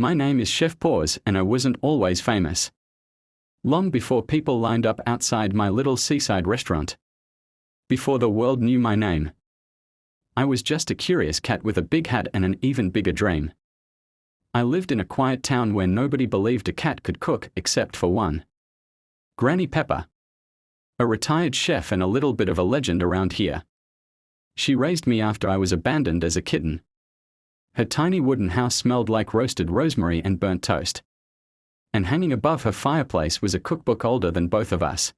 My name is Chef Paws, and I wasn't always famous. Long before people lined up outside my little seaside restaurant. Before the world knew my name. I was just a curious cat with a big hat and an even bigger dream. I lived in a quiet town where nobody believed a cat could cook except for one. Granny Pepper. A retired chef and a little bit of a legend around here. She raised me after I was abandoned as a kitten. Her tiny wooden house smelled like roasted rosemary and burnt toast. And hanging above her fireplace was a cookbook older than both of us.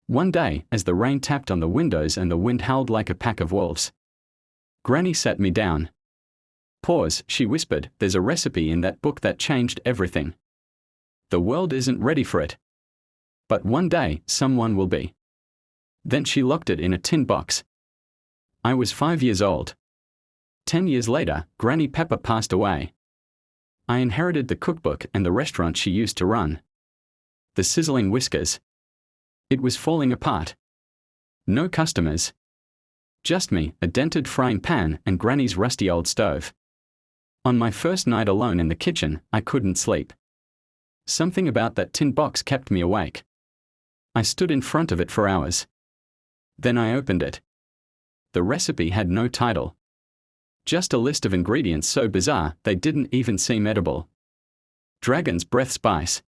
One day, as the rain tapped on the windows and the wind howled like a pack of wolves, Granny sat me down. Pause, she whispered, there's a recipe in that book that changed everything. The world isn't ready for it. But one day, someone will be. Then she locked it in a tin box. I was 5 years old. 10 years later, Granny Pepper passed away. I inherited the cookbook and the restaurant she used to run. The sizzling whiskers. It was falling apart. No customers. Just me, a dented frying pan, and Granny's rusty old stove. On my first night alone in the kitchen, I couldn't sleep. Something about that tin box kept me awake. I stood in front of it for hours. Then I opened it. The recipe had no title. Just a list of ingredients so bizarre they didn't even seem edible. Dragon's breath spice.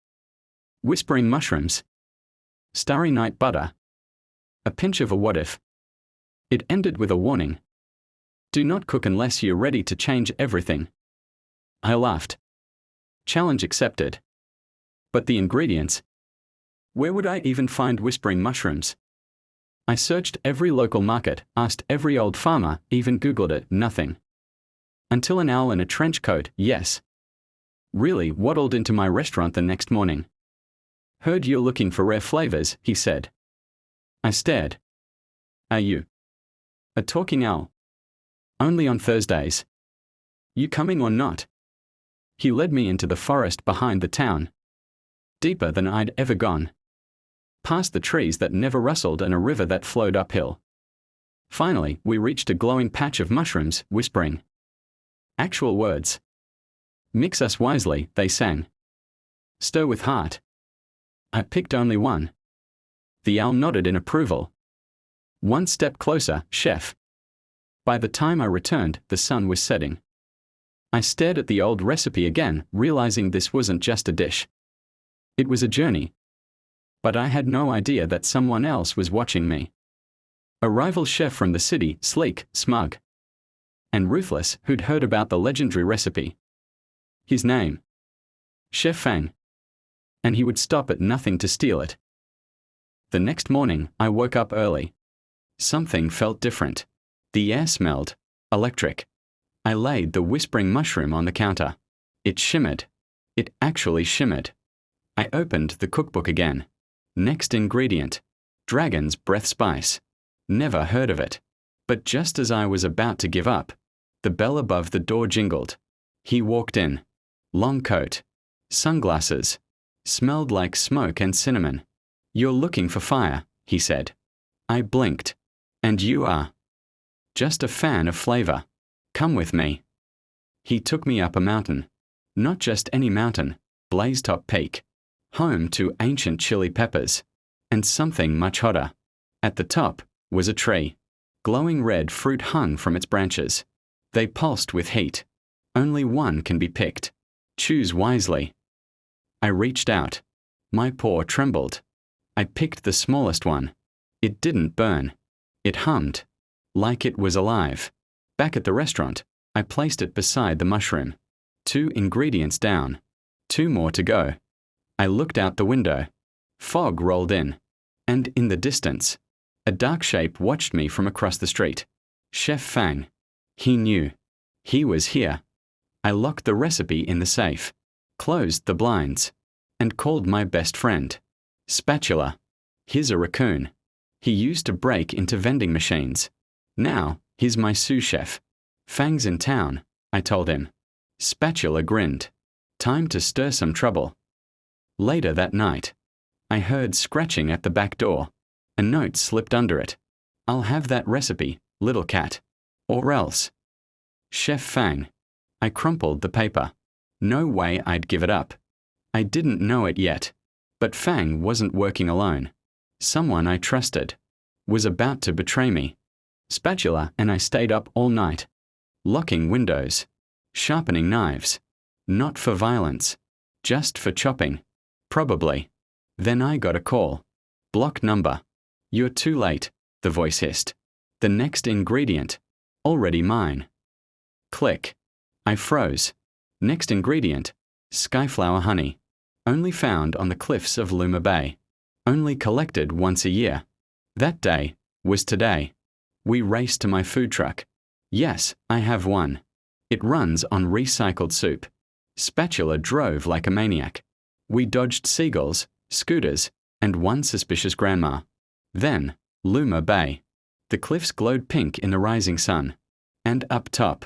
Whispering mushrooms. Starry night butter. A pinch of a what if. It ended with a warning. Do not cook unless you're ready to change everything. I laughed. Challenge accepted. But the ingredients? Where would I even find whispering mushrooms? I searched every local market, asked every old farmer, even Googled it, nothing. Until an owl in a trench coat, yes, really waddled into my restaurant the next morning. Heard you're looking for rare flavors, he said. I stared. Are you a talking owl? Only on Thursdays. You coming or not? He led me into the forest behind the town. Deeper than I'd ever gone. Past the trees that never rustled and a river that flowed uphill. Finally, we reached a glowing patch of mushrooms, whispering. Actual words. Mix us wisely, they sang. Stir with heart. I picked only one. The owl nodded in approval. One step closer, chef. By the time I returned, the sun was setting. I stared at the old recipe again, realizing this wasn't just a dish. It was a journey. But I had no idea that someone else was watching me. A rival chef from the city, sleek, smug, and ruthless, who'd heard about the legendary recipe. His name? Chef Fang. And he would stop at nothing to steal it. The next morning, I woke up early. Something felt different. The air smelled electric. I laid the whispering mushroom on the counter. It shimmered. It actually shimmered. I opened the cookbook again. Next ingredient. Dragon's breath spice. Never heard of it. But just as I was about to give up, the bell above the door jingled. He walked in. Long coat. Sunglasses. Smelled like smoke and cinnamon. You're looking for fire, he said. I blinked. And you are? Just a fan of flavor. Come with me. He took me up a mountain. Not just any mountain, Blazetop Peak. Home to ancient chili peppers. And something much hotter. At the top was a tree. Glowing red fruit hung from its branches. They pulsed with heat. Only one can be picked. Choose wisely. I reached out. My paw trembled. I picked the smallest one. It didn't burn. It hummed. Like it was alive. Back at the restaurant, I placed it beside the mushroom. 2 ingredients down. 2 more to go. I looked out the window. Fog rolled in. And in the distance, a dark shape watched me from across the street. Chef Fang. He knew. He was here. I locked the recipe in the safe, closed the blinds, and called my best friend. Spatula. He's a raccoon. He used to break into vending machines. Now, he's my sous chef. Fang's in town, I told him. Spatula grinned. Time to stir some trouble. Later that night, I heard scratching at the back door. A note slipped under it. I'll have that recipe, little cat. Or else. Chef Fang. I crumpled the paper. No way I'd give it up. I didn't know it yet. But Fang wasn't working alone. Someone I trusted was about to betray me. Spatula and I stayed up all night, locking windows, sharpening knives. Not for violence, just for chopping. Probably. Then I got a call. Block number. You're too late, the voice hissed. The next ingredient. Already mine. Click. I froze. Next ingredient. Skyflower honey. Only found on the cliffs of Luma Bay. Only collected once a year. That day was today. We raced to my food truck. Yes, I have one. It runs on recycled soup. Spatula drove like a maniac. We dodged seagulls, scooters, and one suspicious grandma. Then, Luma Bay. The cliffs glowed pink in the rising sun. And up top,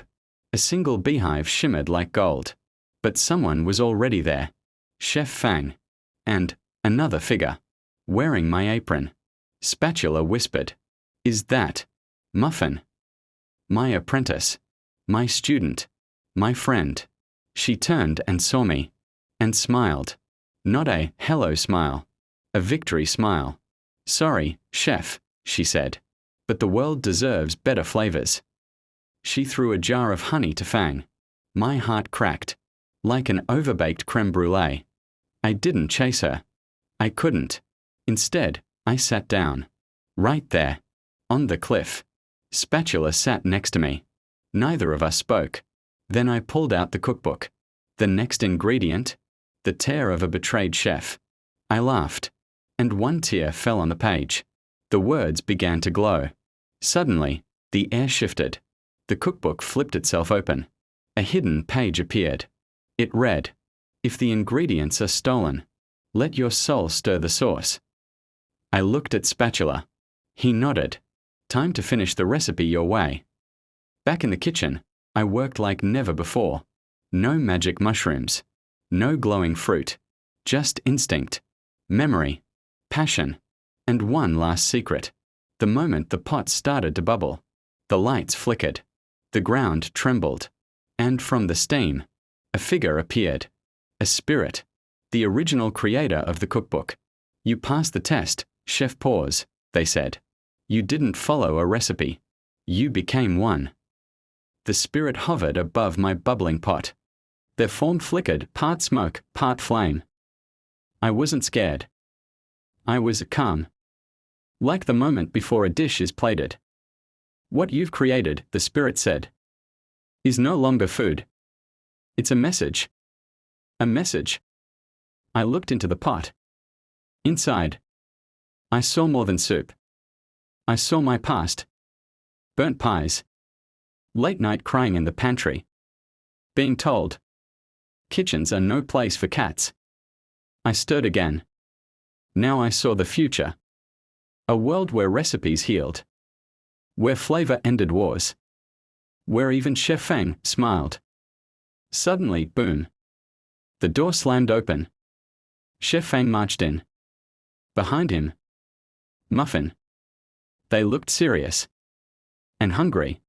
a single beehive shimmered like gold. But someone was already there. Chef Fang. And another figure. Wearing my apron. Spatula whispered. Is that Muffin? My apprentice. My student. My friend. She turned and saw me. And smiled. Not a hello smile. A victory smile. Sorry, chef, she said. But the world deserves better flavors. She threw a jar of honey to Fang. My heart cracked. Like an overbaked creme brulee. I didn't chase her. I couldn't. Instead, I sat down. Right there. On the cliff. Spatula sat next to me. Neither of us spoke. Then I pulled out the cookbook. The next ingredient? The tear of a betrayed chef. I laughed. And one tear fell on the page. The words began to glow. Suddenly, the air shifted. The cookbook flipped itself open. A hidden page appeared. It read, If the ingredients are stolen, let your soul stir the sauce. I looked at Spatula. He nodded. Time to finish the recipe your way. Back in the kitchen, I worked like never before. No magic mushrooms. No glowing fruit. Just instinct. Memory. Passion. And one last secret. The moment the pot started to bubble, the lights flickered. The ground trembled. And from the steam, a figure appeared. A spirit. The original creator of the cookbook. You passed the test, Chef Paws, they said. You didn't follow a recipe. You became one. The spirit hovered above my bubbling pot. Their form flickered, part smoke, part flame. I wasn't scared. I was calm. Like the moment before a dish is plated. What you've created, the spirit said, is no longer food. It's a message. A message. I looked into the pot. Inside, I saw more than soup. I saw my past. Burnt pies. Late night crying in the pantry. Being told, kitchens are no place for cats. I stirred again. Now I saw the future. A world where recipes healed. Where flavor ended wars. Where even Chef Fang smiled. Suddenly, boom. The door slammed open. Chef Fang marched in. Behind him, Muffin. They looked serious. And hungry.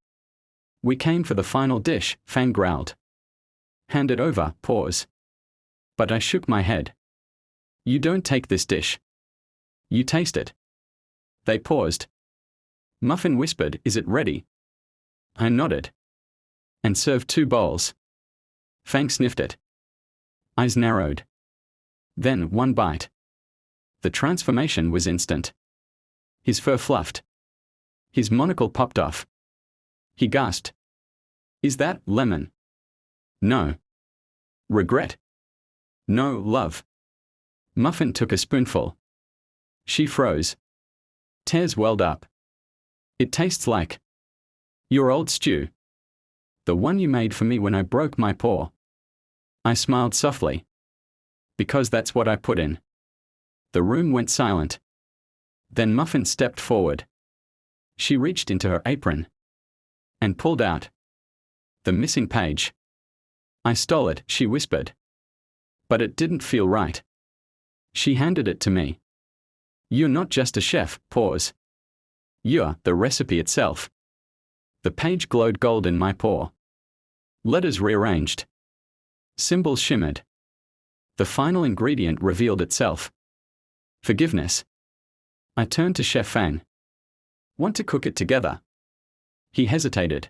We came for the final dish, Fang growled. Hand it over, Paws. But I shook my head. You don't take this dish. You taste it. They paused. Muffin whispered, Is it ready? I nodded. And served 2 bowls. Fang sniffed it. Eyes narrowed. Then 1 bite. The transformation was instant. His fur fluffed. His monocle popped off. He gasped. Is that lemon? No. Regret? No, love. Muffin took a spoonful. She froze. Tears welled up. It tastes like your old stew. The one you made for me when I broke my paw. I smiled softly. Because that's what I put in. The room went silent. Then Muffin stepped forward. She reached into her apron and pulled out the missing page. I stole it, she whispered. But it didn't feel right. She handed it to me. You're not just a chef, Paws. You're the recipe itself. The page glowed gold in my paw. Letters rearranged. Symbols shimmered. The final ingredient revealed itself. Forgiveness. I turned to Chef Fang. Want to cook it together? He hesitated.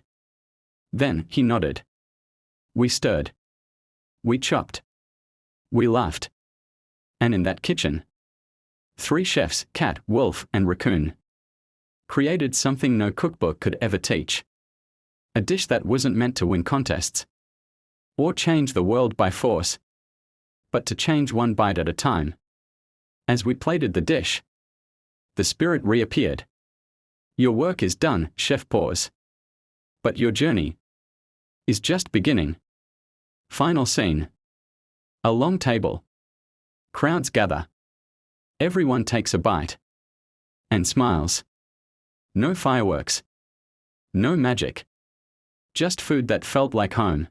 Then he nodded. We stirred. We chopped. We laughed. And in that kitchen, 3 chefs, cat, wolf, and raccoon, created something no cookbook could ever teach. A dish that wasn't meant to win contests or change the world by force, but to change one bite at a time. As we plated the dish, the spirit reappeared. Your work is done, Chef Paws. But your journey is just beginning. Final scene. A long table. Crowds gather. Everyone takes a bite. And smiles. No fireworks. No magic. Just food that felt like home.